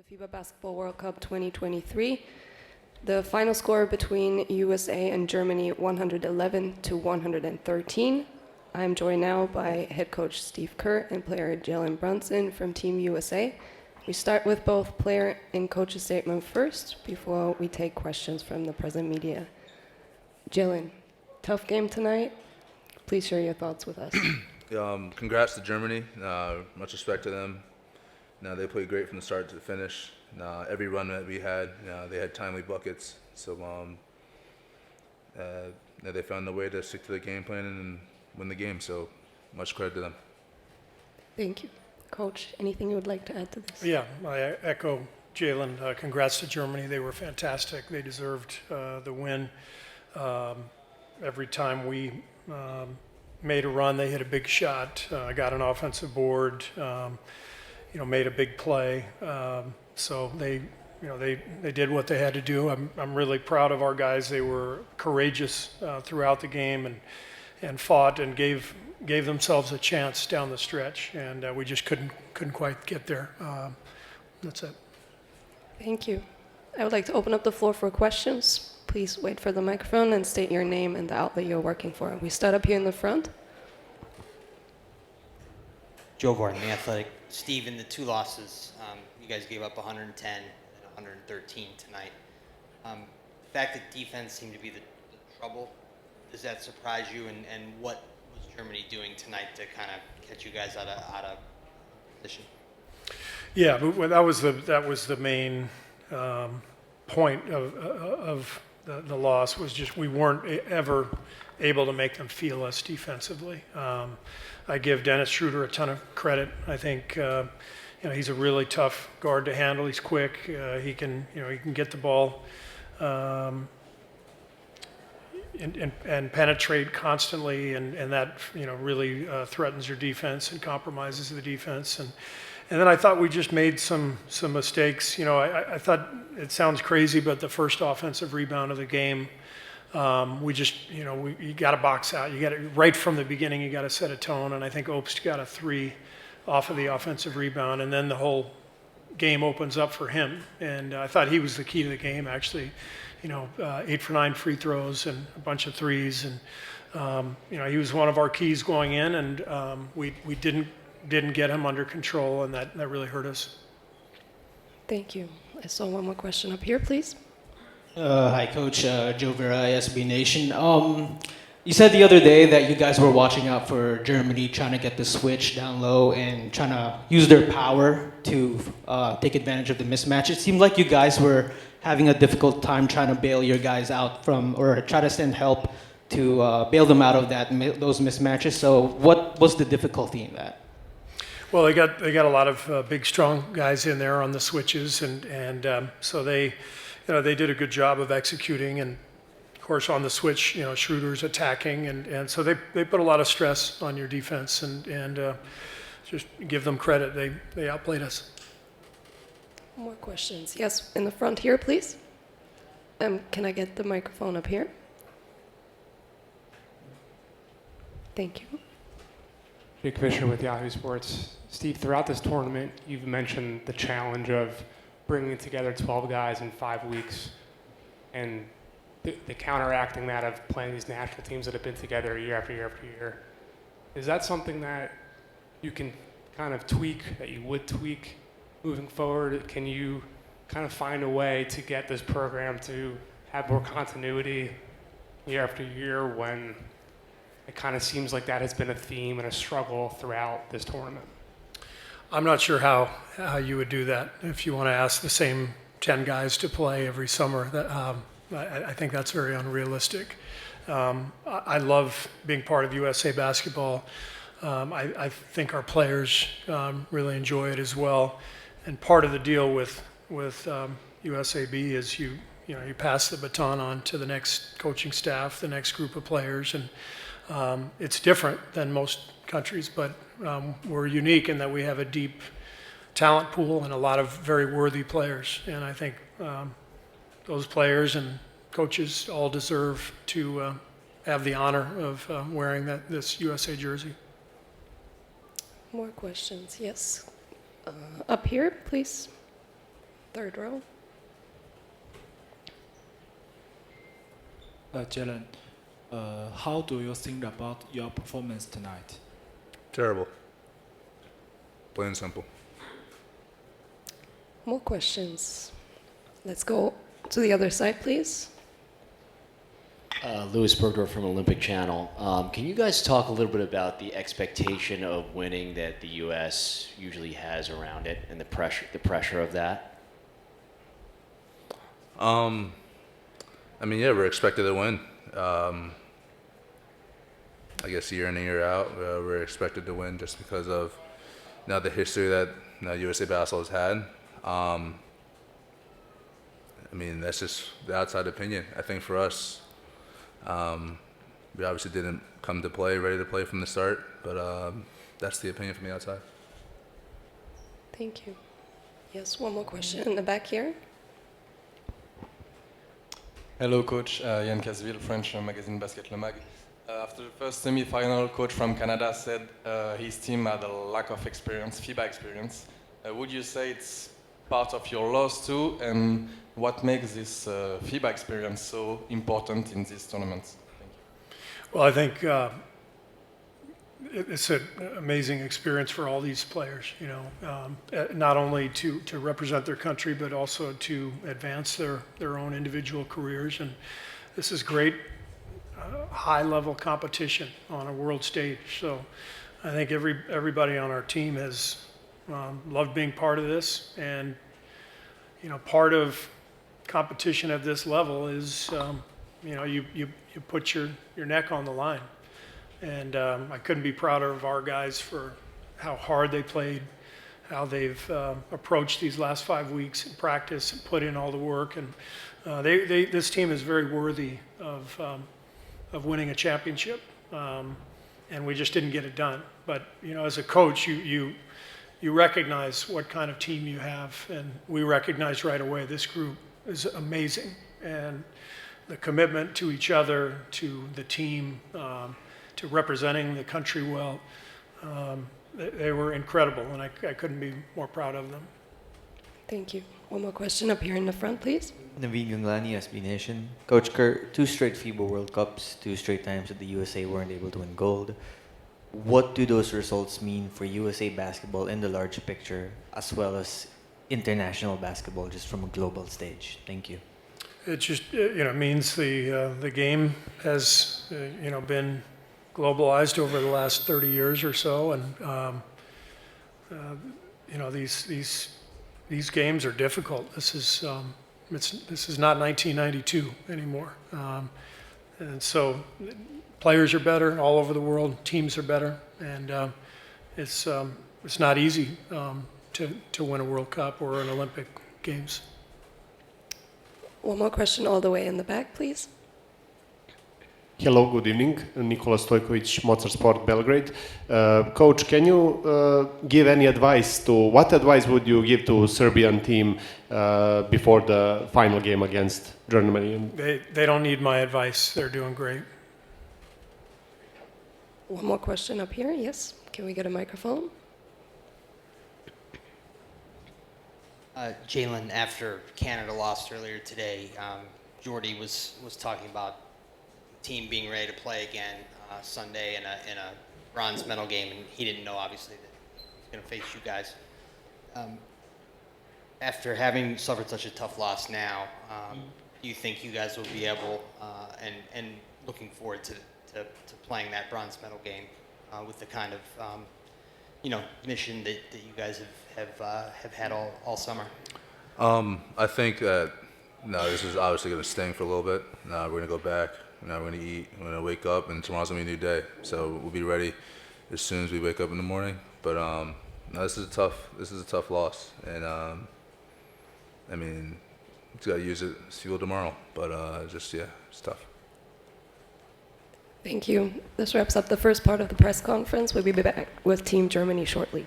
FIBA Basketball World Cup 2023. The final score between USA and Germany, 111-113. I'm joined now by head coach Steve Kerr and player Jalen Brunson from Team USA. We start with both player and coach's statement first before we take questions from the present media. Jalen, tough game tonight. Please share your thoughts with us. Congrats to Germany. Much respect to them. They played great from the start to the finish. Every run that we had, they had timely buckets. So they found a way to stick to the game plan and win the game. So much credit to them. Thank you. Coach, anything you would like to add to this? Yeah, I echo Jalen. Congrats to Germany. They were fantastic. They deserved the win. Every time we made a run, they hit a big shot, got an offensive board, made a big play. So they did what they had to do. I'm really proud of our guys. They were courageous throughout the game and fought and gave themselves a chance down the stretch, and we just couldn't quite get there. That's it. Thank you. I would like to open up the floor for questions. Please wait for the microphone and state your name and the outlet you're working for. We start up here in the front. Joe Gordon, The Athletic. Steve, in the two losses, you guys gave up 110 and 113 tonight. The fact that defense seemed to be the trouble, does that surprise you? And what was Germany doing tonight to kind of catch you guys out of position? Yeah, but that was the main point of the loss, was just we weren't ever able to make them feel us defensively. I give Dennis Schroeder a ton of credit. I think he's a really tough guard to handle. He's quick. He can get the ball and penetrate constantly, and that really threatens your defense and compromises the defense. And then I thought we just made some mistakes. I thought, it sounds crazy, but the first offensive rebound of the game, we just, you got to box out. You got to, right from the beginning, you got to set a tone. And I think Obst got a 3 off of the offensive rebound, and then the whole game opens up for him. And I thought he was the key to the game, actually. 8 for 9 free throws and a bunch of threes, and he was one of our keys going in, and we didn't get him under control, and that really hurt us. Thank you. I saw one more question up here, please. Hi, Coach. Joe Vera, SB Nation. You said the other day that you guys were watching out for Germany, trying to get the switch down low and trying to use their power to take advantage of the mismatch. It seemed like you guys were having a difficult time trying to bail your guys out from, or try to send help to bail them out of those mismatches. So what was the difficulty in that? Well, they got a lot of big, strong guys in there on the switches, and so they did a good job of executing. And of course, on the switch, Schroeder's attacking, and so they put a lot of stress on your defense, and just give them credit. They outplayed us. More questions? Yes, in the front here, please. Can I get the microphone up here? Thank you. Jake Fisher with Yahoo Sports. Steve, throughout this tournament, you've mentioned the challenge of bringing together 12 guys in 5 weeks, and the counteracting that of playing these national teams that have been together year after year after year. Is that something that you can kind of tweak, that you would tweak moving forward? Can you kind of find a way to get this program to have more continuity year after year when it kind of seems like that has been a theme and a struggle throughout this tournament? I'm not sure how you would do that if you want to ask the same 10 guys to play every summer. I think that's very unrealistic. I love being part of USA basketball. I think our players really enjoy it as well. And part of the deal with USAB is you pass the baton on to the next coaching staff, the next group of players, and it's different than most countries, but we're unique in that we have a deep talent pool and a lot of very worthy players. And I think those players and coaches all deserve to have the honor of wearing this USA jersey. More questions? Yes. Up here, please. third row. Jalen, how do you think about your performance tonight? Terrible. Plain and simple. More questions. Let's go to the other side, please. Louis Bergdorf from Olympic Channel. Can you guys talk a little bit about the expectation of winning that the U.S. usually has around it and the pressure of that? I mean, yeah, we're expected to win. I guess year in and year out, we're expected to win just because of the history that USA Basketball has had. I mean, that's just the outside opinion. I think for us, we obviously didn't come to play ready to play from the start, but that's the opinion from the outside. Thank you. Yes, one more question in the back here. Hello, Coach. Yann Casville, French magazine Basket Le Mag. After the first semi-final, coach from Canada said his team had a lack of experience, FIBA experience. Would you say it's part of your loss too? And what makes this FIBA experience so important in these tournaments? Thank you. Well, I think it's an amazing experience for all these players, you know, not only to represent their country, but also to advance their own individual careers. And this is great high-level competition on a world stage. So I think everybody on our team has loved being part of this. And, you know, part of competition at this level is, you know, you put your neck on the line. And I couldn't be prouder of our guys for how hard they played, how they've approached these last 5 weeks in practice and put in all the work. And this team is very worthy of winning a championship. And we just didn't get it done. But, you know, as a coach, you recognize what kind of team you have. And we recognized right away this group is amazing. And the commitment to each other, to the team, to representing the country well. They were incredible, and I couldn't be more proud of them. Thank you. One more question up here in the front, please. Naveen Junglani, SB Nation. Coach Kerr, 2 straight FIBA World Cups, 2 straight times that the USA weren't able to win gold. What do those results mean for USA basketball in the large picture, as well as international basketball, just from a global stage? Thank you. It just means the game has been globalized over the last 30 years or so, and these games are difficult. This is not 1992 anymore, and so players are better all over the world. Teams are better, and it's not easy to win a World Cup or an Olympic Games. One more question all the way in the back, please. Hello, good evening. Nikola Stojkovic, Mozart Sport Belgrade. Coach, can you give any advice what advice would you give to Serbian team before the final game against Germany? They don't need my advice. They're doing great. One more question up here. Yes. Can we get a microphone? Jalen, after Canada lost earlier today, Jordy was talking about team being ready to play again Sunday in a bronze medal game, and he didn't know obviously that he was going to face you guys. After having suffered such a tough loss now, do you think you guys will be able and looking forward to playing that bronze medal game with the kind of mission that you guys have had all summer? I think that this is obviously going to sting for a little bit. We're going to go back. We're going to eat. We're going to wake up, and tomorrow's going to be a new day. So we'll be ready as soon as we wake up in the morning. But this is a tough loss, and I mean, just got to use it as fuel tomorrow. But it's tough. Thank you. This wraps up the first part of the press conference. We'll be back with Team Germany shortly.